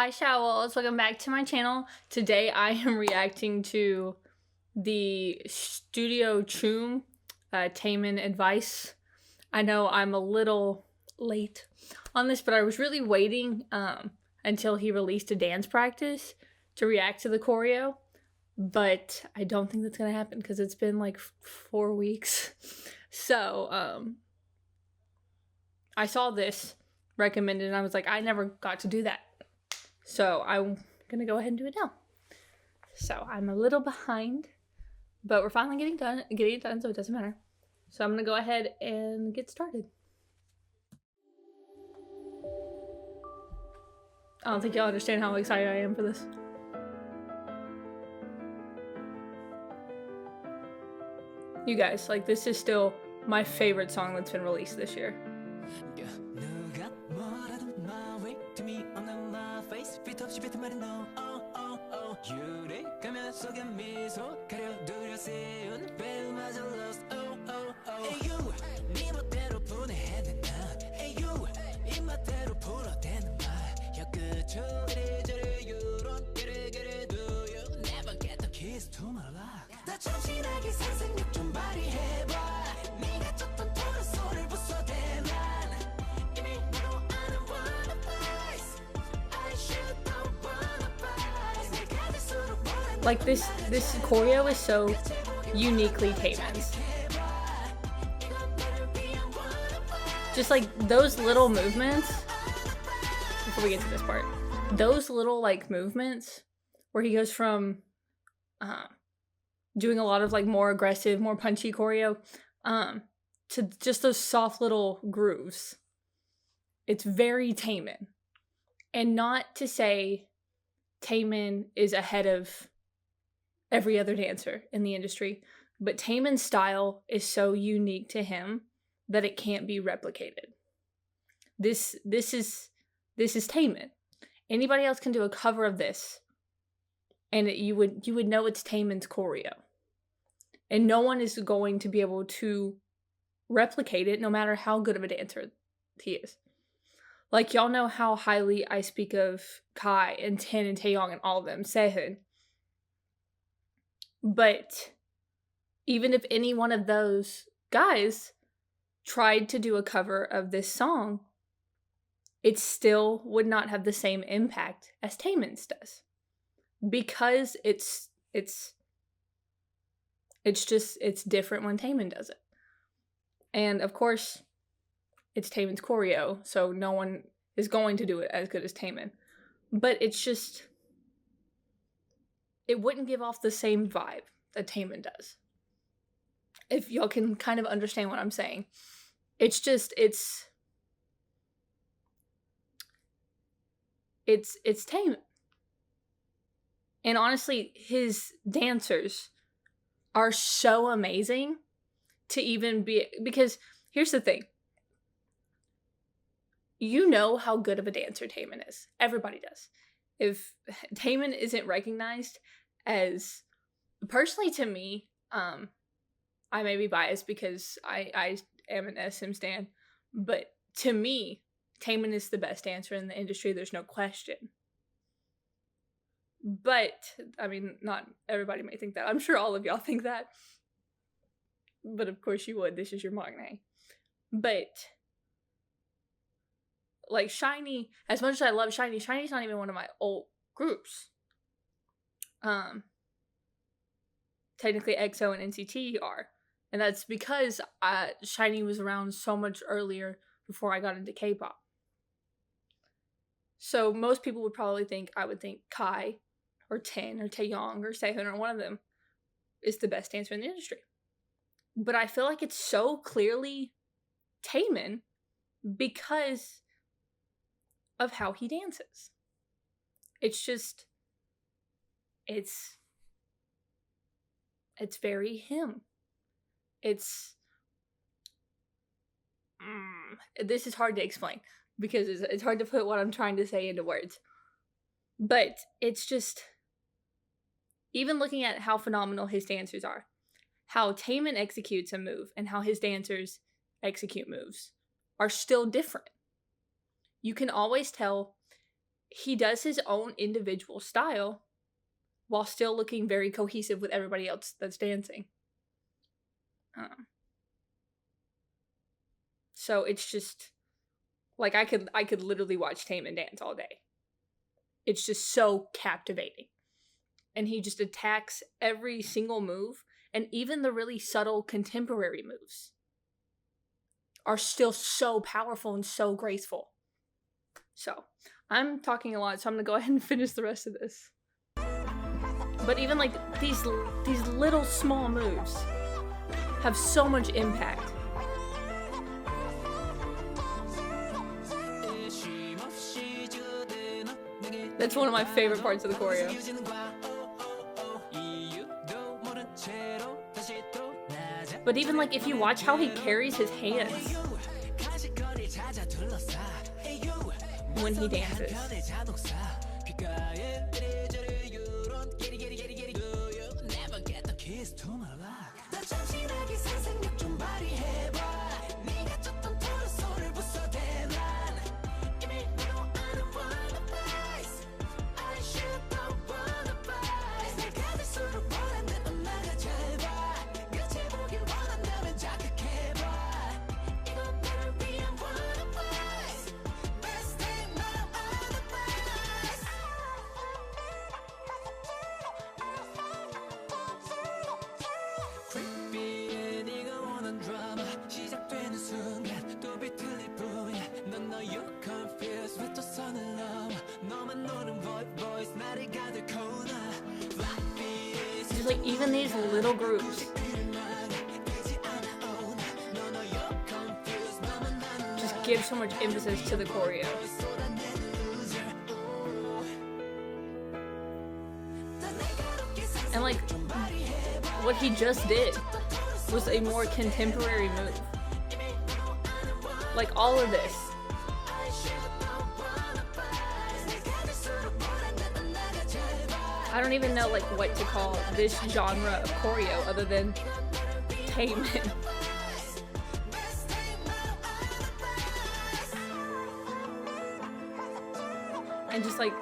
Hi Showels, welcome back to my channel. Today I am reacting to the Studio Choom Taemin advice. I know I'm a little late on this, but I was really waiting until he released a dance practice to react to the choreo. But I don't think that's gonna happen because it's been like 4 weeks. So I saw this recommended and I was like, I never got to do that. So I'm gonna go ahead and do it now. So I'm a little behind, but we're finally getting it done, so it doesn't matter. So I'm gonna go ahead and get started. I don't think y'all understand how excited I am for this. You guys, like, this is still my favorite song that's been released this year. Like, this choreo is so uniquely Taemin's. Just like those little movements, before we get to this part, those little like movements where he goes from doing a lot of like more aggressive, more punchy choreo to just those soft little grooves. It's very Taemin. And not to say Taemin is ahead of every other dancer in the industry, but Taemin's style is so unique to him that it can't be replicated. This is Taemin. Anybody else can do a cover of this, and you would know it's Taemin's choreo, and no one is going to be able to replicate it, no matter how good of a dancer he is. Like, y'all know how highly I speak of Kai and Tin and Taeyong and all of them, Sehun. But even if any one of those guys tried to do a cover of this song, it still would not have the same impact as Taemin's does. Because it's different when Taemin does it. And of course, it's Taemin's choreo, so no one is going to do it as good as Taemin. But it's just, it wouldn't give off the same vibe that Taemin does. If y'all can kind of understand what I'm saying. It's just, it's Taemin. And honestly, his dancers are so amazing to even be, because here's the thing. You know how good of a dancer Taemin is. Everybody does. If Taemin isn't recognized as, personally to me, I may be biased because I am an SM stan, but to me, Taemin is the best dancer in the industry. There's no question. But, I mean, not everybody may think that. I'm sure all of y'all think that. But of course you would. This is your maknae. But, like, SHINee, as much as I love SHINee, SHINee's not even one of my old groups. Technically EXO and NCT are. And that's because SHINee was around so much earlier before I got into K-pop. So most people would probably think, I would think Kai or Tin or Taeyong or Sehun or one of them is the best dancer in the industry. But I feel like it's so clearly Taemin because of how he dances. It's just, it's very him. This is hard to explain because it's hard to put what I'm trying to say into words. But it's just, even looking at how phenomenal his dancers are, how Taemin executes a move and how his dancers execute moves are still different. You can always tell he does his own individual style while still looking very cohesive with everybody else that's dancing. So it's just like I could literally watch Taemin dance all day. It's just so captivating. And he just attacks every single move, and even the really subtle contemporary moves are still so powerful and so graceful. So, I'm talking a lot, so I'm gonna go ahead and finish the rest of this. But even like these little small moves have so much impact. That's one of my favorite parts of the choreo. But even like if you watch how he carries his hands when he dances. Just like even these little groups just give so much emphasis to the choreo. And like what he just did was a more contemporary move. Like all of this. I don't even know like what to call this genre of choreo other than Taemin. And just like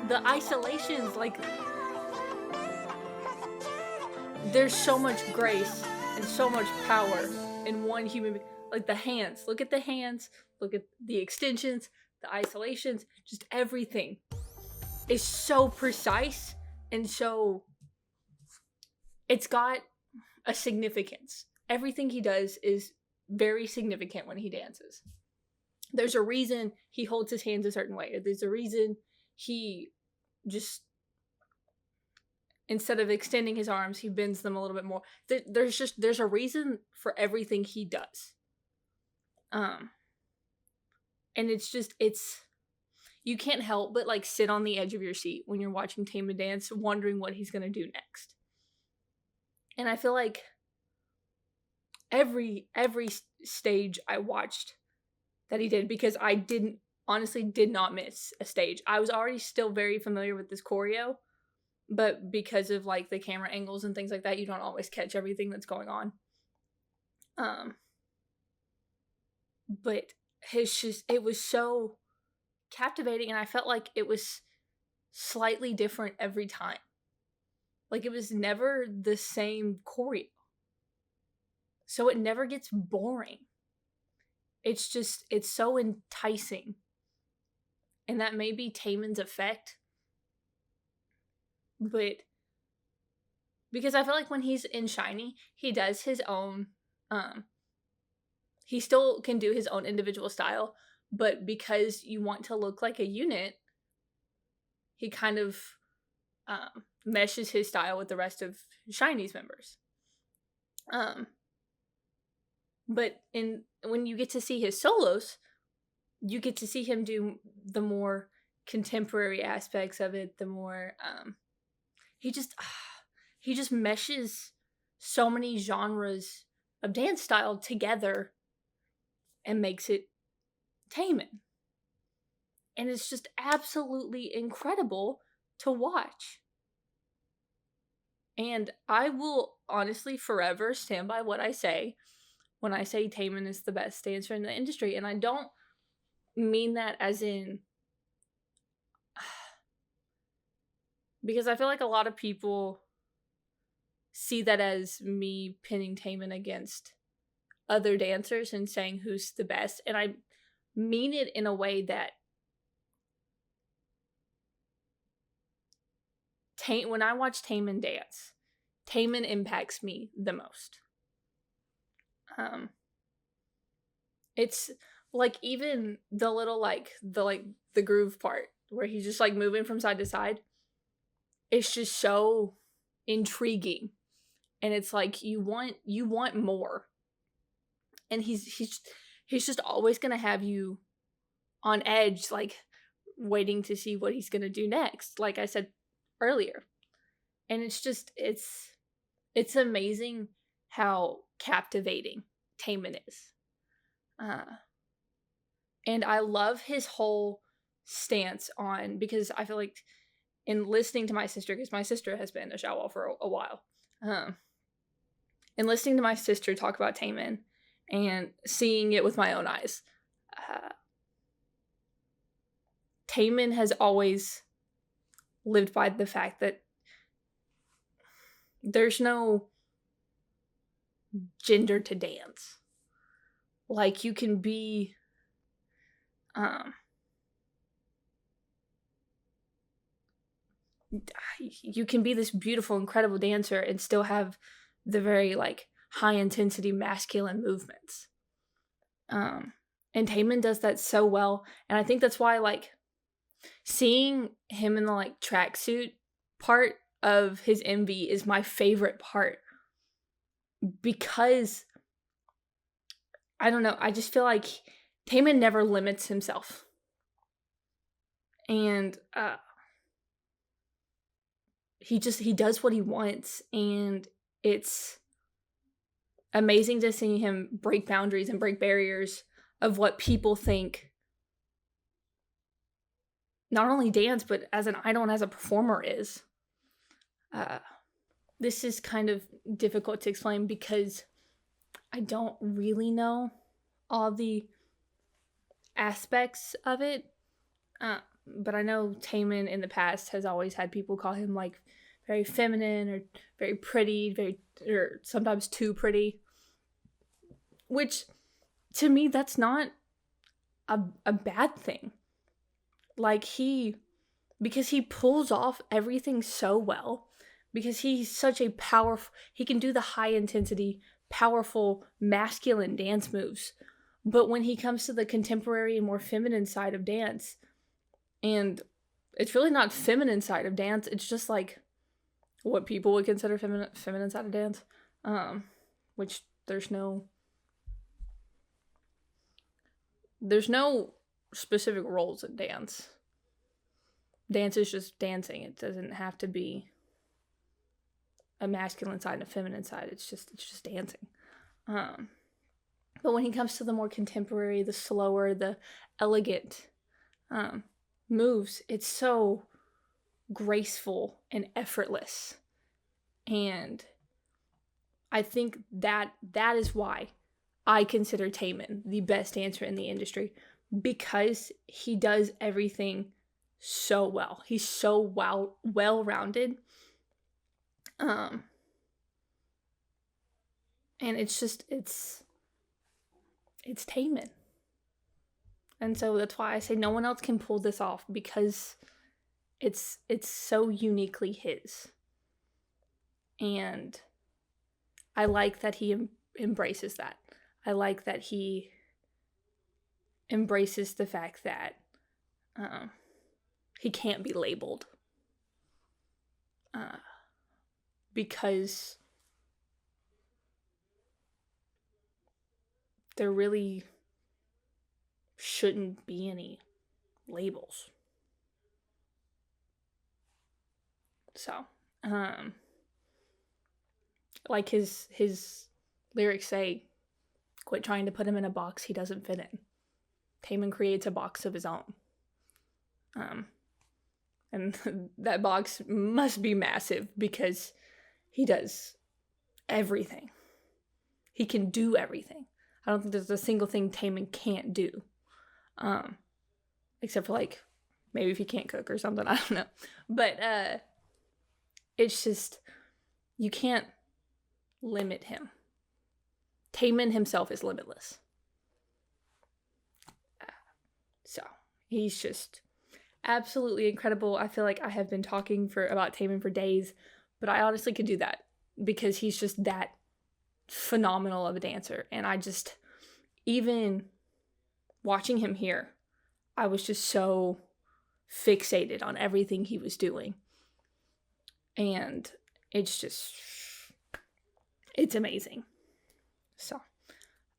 the isolations, like there's so much grace and so much power in one human being. Like the hands, look at the hands, look at the extensions, the isolations, just everything is so precise and so it's got a significance. Everything he does is very significant when he dances. There's a reason he holds his hands a certain way. There's a reason he just, instead of extending his arms, he bends them a little bit more. There's a reason for everything he does. And it's you can't help but like sit on the edge of your seat when you're watching Taemin dance, wondering what he's gonna do next. And I feel like every stage I watched that he did, because I honestly did not miss a stage. I was already still very familiar with this choreo, but because of like the camera angles and things like that, you don't always catch everything that's going on. But it was so captivating, and I felt like it was slightly different every time. Like it was never the same choreo. So it never gets boring. It's so enticing. And that may be Taemin's effect. But because I feel like when he's in SHINee, he does his own he still can do his own individual style, but because you want to look like a unit, he kind of meshes his style with the rest of SHINee's members. But when you get to see his solos, you get to see him do the more contemporary aspects of it, the more he just meshes so many genres of dance style together and makes it Taemin. And it's just absolutely incredible to watch. And I will honestly forever stand by what I say when I say Taemin is the best dancer in the industry. And I don't mean that as in because I feel like a lot of people see that as me pinning Taemin against other dancers and saying who's the best. And I mean it in a way that when I watch Taemin dance, Taemin impacts me the most. It's like even the little the groove part where he's just like moving from side to side. It's just so intriguing, and it's like you want more. And he's just always gonna have you on edge, like waiting to see what he's gonna do next. Like I said earlier, and it's amazing how captivating Taemin is. And I love his whole stance on, because I feel like in listening to my sister, because my sister has been a Xiaowao for a while, and listening to my sister talk about Taemin and seeing it with my own eyes, Taemin has always lived by the fact that there's no gender to dance. Like, you can be you can be this beautiful, incredible dancer and still have the very like high intensity masculine movements. And Taemin does that so well, and I think that's why like seeing him in the like tracksuit part of his MV is my favorite part, because I don't know, I just feel like Taemin never limits himself, and he does what he wants, and it's amazing to see him break boundaries and break barriers of what people think not only dance but as an idol and as a performer is. This is kind of difficult to explain because I don't really know all the aspects of it, but I know Taemin in the past has always had people call him like very feminine or very pretty, or sometimes too pretty, which to me that's not a bad thing. Like, because he pulls off everything so well, because he's such a powerful, he can do the high intensity, powerful, masculine dance moves. But when he comes to the contemporary and more feminine side of dance, and it's really not feminine side of dance, it's just like what people would consider feminine side of dance, which there's no specific roles in dance. Dance is just dancing. It doesn't have to be a masculine side and a feminine side. It's just dancing. But when he comes to the more contemporary, the slower, the elegant moves, it's so graceful and effortless. And I think that is why I consider Taemin the best dancer in the industry, because he does everything so well. He's so well-rounded. And it's Taemin. And so that's why I say no one else can pull this off, because it's so uniquely his. And I like that he embraces that. I like that he embraces the fact that he can't be labeled. Because there really shouldn't be any labels. So, like his lyrics say, quit trying to put him in a box he doesn't fit in. Taemin creates a box of his own. And that box must be massive, because he does everything. He can do everything. I don't think there's a single thing Taemin can't do. Except for like, maybe if he can't cook or something, I don't know. But it's just, you can't limit him. Taemin himself is limitless. So he's just absolutely incredible. I feel like I have been talking about Taemin for days, but I honestly could do that because he's just that phenomenal of a dancer. And I just, even watching him here, I was just so fixated on everything he was doing. And it's just, it's amazing. So,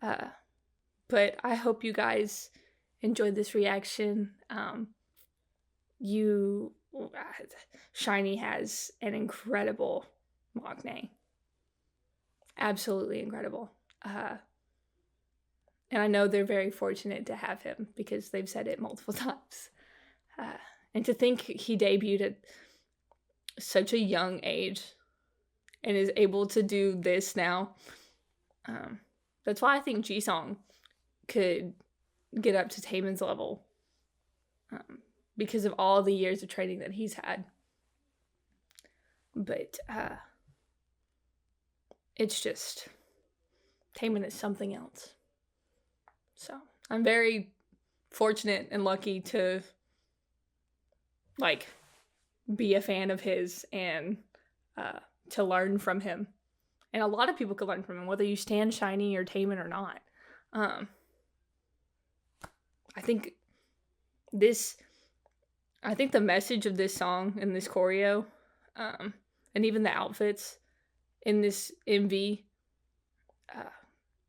but I hope you guys enjoyed this reaction. SHINee has an incredible maknae. Absolutely incredible. And I know they're very fortunate to have him because they've said it multiple times. And to think he debuted at such a young age and is able to do this now. That's why I think Jisung could get up to Taemin's level, because of all the years of training that he's had. But it's just, Taemin is something else. So I'm very fortunate and lucky to be a fan of his and to learn from him. And a lot of people could learn from him, whether you stand SHINee or Taemin or not. I think the message of this song and this choreo, and even the outfits in this MV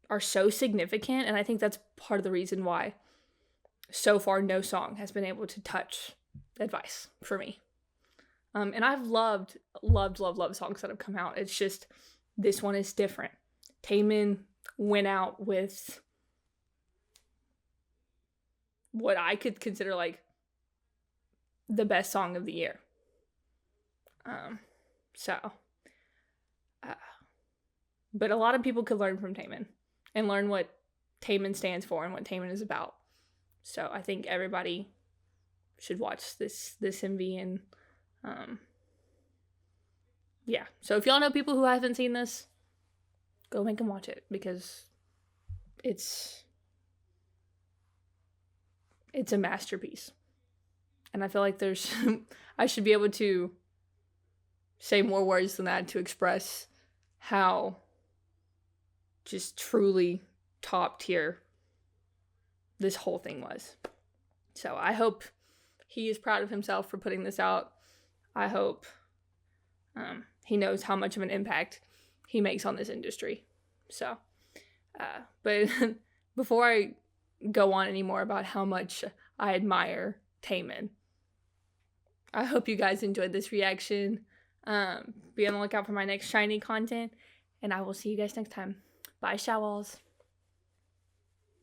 are so significant, and I think that's part of the reason why so far no song has been able to touch Advice for me. And I've loved songs that have come out. It's just, this one is different. Taemin went out with what I could consider the best song of the year. But a lot of people could learn from Taemin and learn what Taemin stands for and what Taemin is about. So I think everybody should watch this MV. And yeah, so if y'all know people who haven't seen this, go make them watch it, because it's a masterpiece. And I feel like I should be able to say more words than that to express how just truly top tier this whole thing was. So I hope he is proud of himself for putting this out. I hope he knows how much of an impact he makes on this industry. So, but before I go on anymore about how much I admire Taemin, I hope you guys enjoyed this reaction. Be on the lookout for my next SHINee content, and I will see you guys next time. Bye, Showalls.